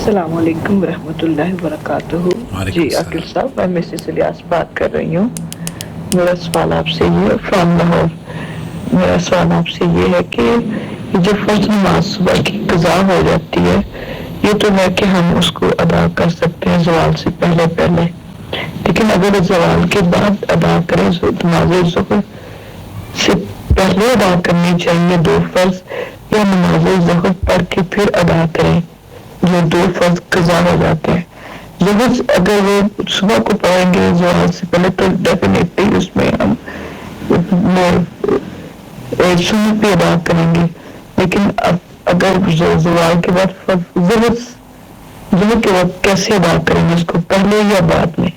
السلام علیکم ورحمۃ اللہ وبرکاتہ. جی عاقل صاحب, میں مسز الیاس بات کر رہی ہوں. میرا سوال آپ سے یہ فرام لاہور, میرا سوال آپ سے یہ ہے کہ جو فرض نماز صبح کی قضا ہو جاتی ہے, یہ تو ہے کہ ہم اس کو ادا کر سکتے ہیں زوال سے پہلے پہلے, لیکن اگر زوال کے بعد ادا کریں نماز ظہر سے پہلے ادا کرنی چاہیے دو فرض, یا نماز ظہر پڑھ کے پھر ادا کریں جو دو فرض قضا ہو جاتے ہیں. ظہر اگر وہ صبح کو پڑھیں گے زوال سے پہلے تو ڈیفینیٹلی اس میں ہم سنت بھی ادا کریں گے, لیکن اب اگر زوال کے بعد ظہر کے وقت کیسے ادا کریں گے, اس کو پہلے یا بعد میں؟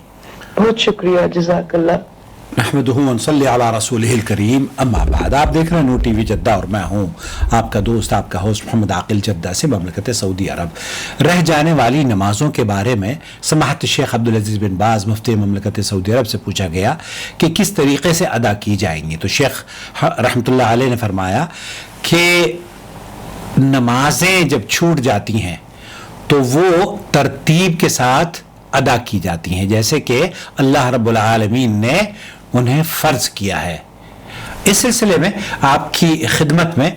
بہت شکریہ, جزاک اللہ. نحمدہ ونصلی علی رسولہ الکریم, اما بعد. آپ دیکھ رہے ہیں نور ٹی وی جدہ اور میں ہوں آپ کا دوست, آپ کا ہوسٹ محمد عاقل, جدہ سے, مملکت سعودی عرب. رہ جانے والی نمازوں کے بارے میں سماحت شیخ عبدالعزیز بن باز مفتی مملکت سعودی عرب سے پوچھا گیا کہ کس طریقے سے ادا کی جائیں گی, تو شیخ رحمۃ اللہ علیہ نے فرمایا کہ نمازیں جب چھوٹ جاتی ہیں تو وہ ترتیب کے ساتھ ادا کی جاتی ہیں جیسے کہ اللہ رب العالمین نے انہیں فرض کیا ہے. اس سلسلے میں آپ کی خدمت میں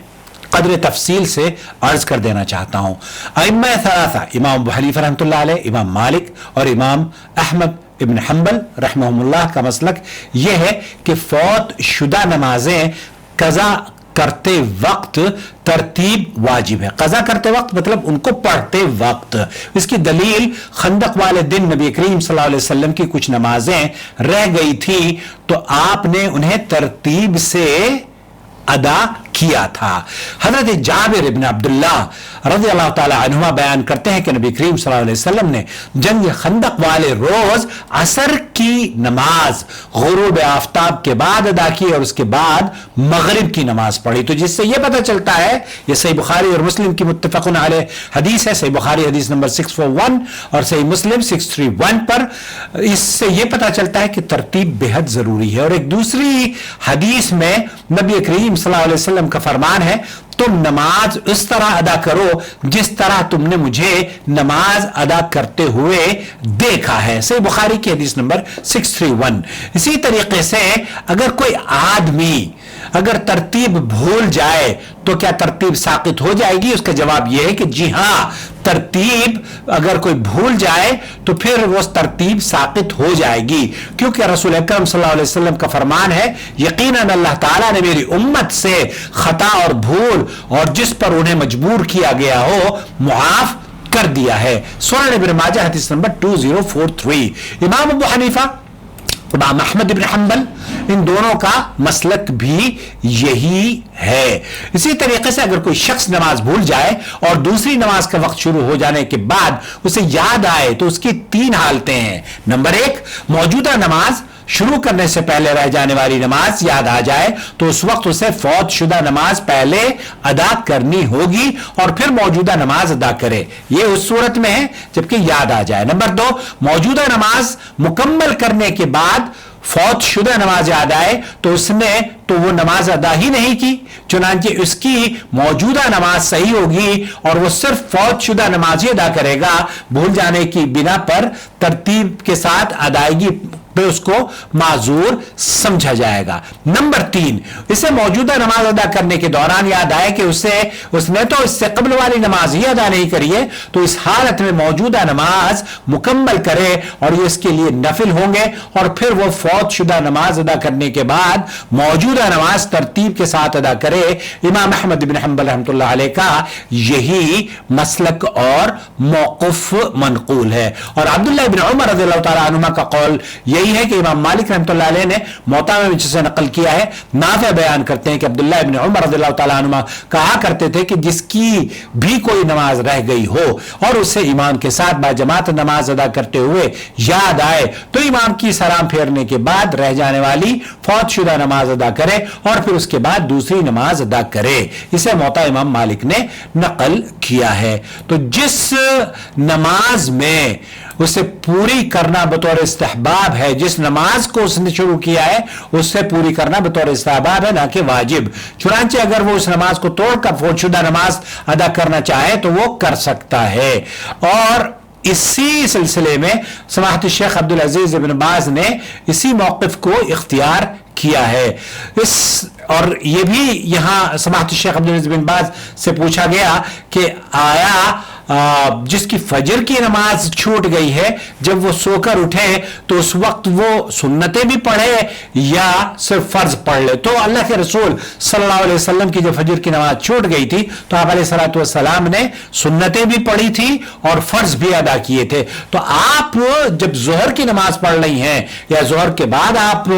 قدر تفصیل سے عرض کر دینا چاہتا ہوں. ائمہ ثلاثہ, امام ابو حنیفہ رحمۃ اللہ علیہ, امام مالک اور امام احمد ابن حنبل رحمہم اللہ کا مسلک یہ ہے کہ فوت شدہ نمازیں قضا کرتے وقت ترتیب واجب ہے. قضا کرتے وقت مطلب ان کو پڑھتے وقت. اس کی دلیل خندق والے دن نبی کریم صلی اللہ علیہ وسلم کی کچھ نمازیں رہ گئی تھی تو آپ نے انہیں ترتیب سے ادا کیا تھا. حضرت جابر ابن عبداللہ رضی اللہ تعالی عنہما بیان کرتے ہیں کہ نبی کریم صلی اللہ علیہ وسلم نے جنگ خندق والے روز عصر کی نماز غروب آفتاب کے بعد ادا کی اور اس کے بعد مغرب کی نماز پڑھی. تو جس سے یہ پتہ چلتا ہے, یہ صحیح بخاری اور مسلم کی متفق علیہ حدیث ہے, صحیح بخاری حدیث نمبر 641 اور صحیح مسلم 631 پر, اس سے یہ پتہ چلتا ہے کہ ترتیب بہت ضروری ہے. اور ایک دوسری حدیث میں نبی کریم صلی اللہ علیہ وسلم کا فرمان ہے, تم نماز اس طرح ادا کرو جس طرح تم نے مجھے نماز ادا کرتے ہوئے دیکھا ہے. صحیح بخاری کی حدیث نمبر 631. اسی طریقے سے اگر کوئی آدمی اگر ترتیب بھول جائے تو کیا ترتیب ساقط ہو جائے گی؟ اس کا جواب یہ ہے کہ جی ہاں, ترتیب اگر کوئی بھول جائے تو پھر وہ ترتیب ساقط ہو جائے گی, کیونکہ رسول اکرم صلی اللہ علیہ وسلم کا فرمان ہے, یقیناً اللہ تعالیٰ نے میری امت سے خطا اور بھول اور جس پر انہیں مجبور کیا گیا ہو معاف کر دیا ہے. سنن ابن ماجہ حدیث نمبر 2043. امام ابو حنیفہ, امام احمد ابن حنبل, ان دونوں کا مسلک بھی یہی ہے. اسی طریقے سے اگر کوئی شخص نماز بھول جائے اور دوسری نماز کا وقت شروع ہو جانے کے بعد اسے یاد آئے تو اس کی تین حالتیں ہیں. نمبر ایک, موجودہ نماز شروع کرنے سے پہلے رہ جانے والی نماز یاد آ جائے تو اس وقت اسے فوت شدہ نماز پہلے ادا کرنی ہوگی اور پھر موجودہ نماز ادا کرے. یہ اس صورت میں ہے جبکہ یاد آ جائے. نمبر دو, موجودہ نماز مکمل کرنے کے بعد فوت شدہ نماز یاد آئے تو اس نے تو وہ نماز ادا ہی نہیں کی, چنانچہ اس کی موجودہ نماز صحیح ہوگی اور وہ صرف فوت شدہ نماز ہی ادا کرے گا. بھول جانے کی بنا پر ترتیب کے ساتھ ادائیگی پہ اس کو معذور سمجھا جائے گا. نمبر تین, اسے موجودہ نماز ادا کرنے کے دوران یاد آئے کہ اس نے تو اس سے قبل والی نماز ہی ادا نہیں کری ہے, تو اس حالت میں موجودہ نماز مکمل کرے اور یہ اس کے لیے نفل ہوں گے, اور پھر وہ فوت شدہ نماز ادا کرنے کے بعد موجودہ نماز ترتیب کے ساتھ ادا کرے. امام احمد بن حنبل رحمۃ اللہ علیہ کا یہی مسلک اور موقف منقول ہے. اور عبداللہ بن عمر رضی اللہ تعالیٰ عنہما کا قول یہی ہے کہ امام مالک رحمۃ اللہ علیہ نے موطا میں جسے نقل کیا ہے. نافع بیان کرتے ہیں کہ عبداللہ ابن عمر رضی اللہ تعالیٰ عنہما کہا کرتے تھے کہ جس کی بھی کوئی نماز رہ گئی ہو اور اسے امام کے ساتھ باجماعت نماز ادا کرتے ہوئے یاد آئے تو امام کی سلام پھیرنے کے بعد رہ جانے والی فوت شدہ نماز ادا کرے اور پھر اس کے بعد دوسری نماز ادا کرے. اسے موطا امام مالک نے نقل کیا ہے. تو جس نماز میں اسے پوری کرنا بطور استحباب ہے, جس نماز کو اس نے شروع کیا ہے اس سے پوری کرنا بطور استحباب ہے، نہ کہ واجب. چنانچہ اگر وہ اس نماز کو توڑ کر فوت شدہ نماز ادا کرنا چاہے تو وہ کر سکتا ہے. اور اسی سلسلے میں سماحت الشیخ عبدالعزیز ابن باز نے اسی موقف کو اختیار کیا ہے. اور یہ بھی یہاں سماحت الشیخ عبدالعزیز بن باز سے پوچھا گیا کہ آیا جس کی فجر کی نماز چھوٹ گئی ہے جب وہ سو کر اٹھے تو اس وقت وہ سنتیں بھی پڑھے یا صرف فرض پڑھ لے؟ تو اللہ کے رسول صلی اللہ علیہ وسلم کی جب فجر کی نماز چھوٹ گئی تھی تو آپ علیہ الصلوۃ والسلام نے سنتیں بھی پڑھی تھی اور فرض بھی ادا کیے تھے. تو آپ جب ظہر کی نماز پڑھ رہی ہیں یا ظہر کے بعد آپ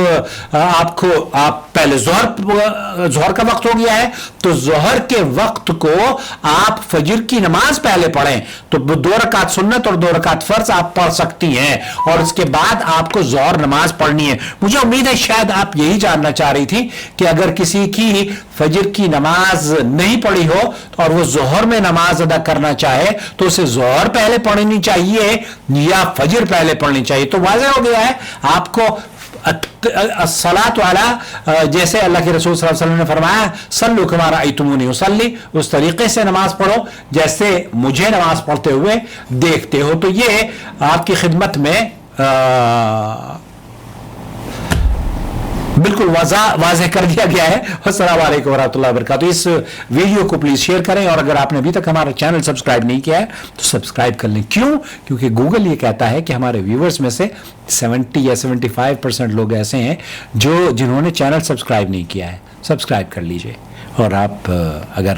پہلے ظہر کا وقت ہو گیا ہے تو ظہر کے وقت کو آپ فجر کی نماز پہلے پڑھیں تو 2 رکعت سنت اور 2 رکعت فرض آپ پڑھ سکتی ہیں اور اس کے بعد آپ کو ظہر نماز پڑھنی ہے. مجھے امید ہے شاید آپ یہی جاننا چاہ رہی تھی کہ اگر کسی کی فجر کی نماز نہیں پڑھی ہو اور وہ ظہر میں نماز ادا کرنا چاہے تو اسے ظہر پہلے پڑھنی چاہیے یا فجر پہلے پڑھنی چاہیے. تو واضح ہو گیا ہے آپ کو الصلاۃ علی، جیسے اللہ کے رسول صلی اللہ علیہ وسلم نے فرمایا صلوا کما رأیتمونی اصلی، اس طریقے سے نماز پڑھو جیسے مجھے نماز پڑھتے ہوئے دیکھتے ہو. تو یہ آپ کی خدمت میں بالکل واضح کر دیا گیا ہے. السلام علیکم ورحمۃ اللہ وبرکاتہ. اس ویڈیو کو پلیز شیئر کریں اور اگر آپ نے ابھی تک ہمارا چینل سبسکرائب نہیں کیا ہے تو سبسکرائب کر لیں. کیوں؟ کیونکہ گوگل یہ کہتا ہے کہ ہمارے ویورز میں سے 70 یا 75% لوگ ایسے ہیں جنہوں نے چینل سبسکرائب نہیں کیا ہے. سبسکرائب کر لیجئے اور آپ اگر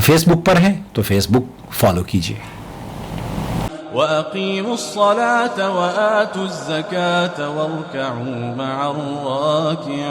فیس بک پر ہیں تو فیس بک فالو کیجئے. وَأَقِيمُوا الصَّلَاةَ وَآتُوا الزَّكَاةَ وَارْكَعُوا مَعَ الرَّاكِعِينَ.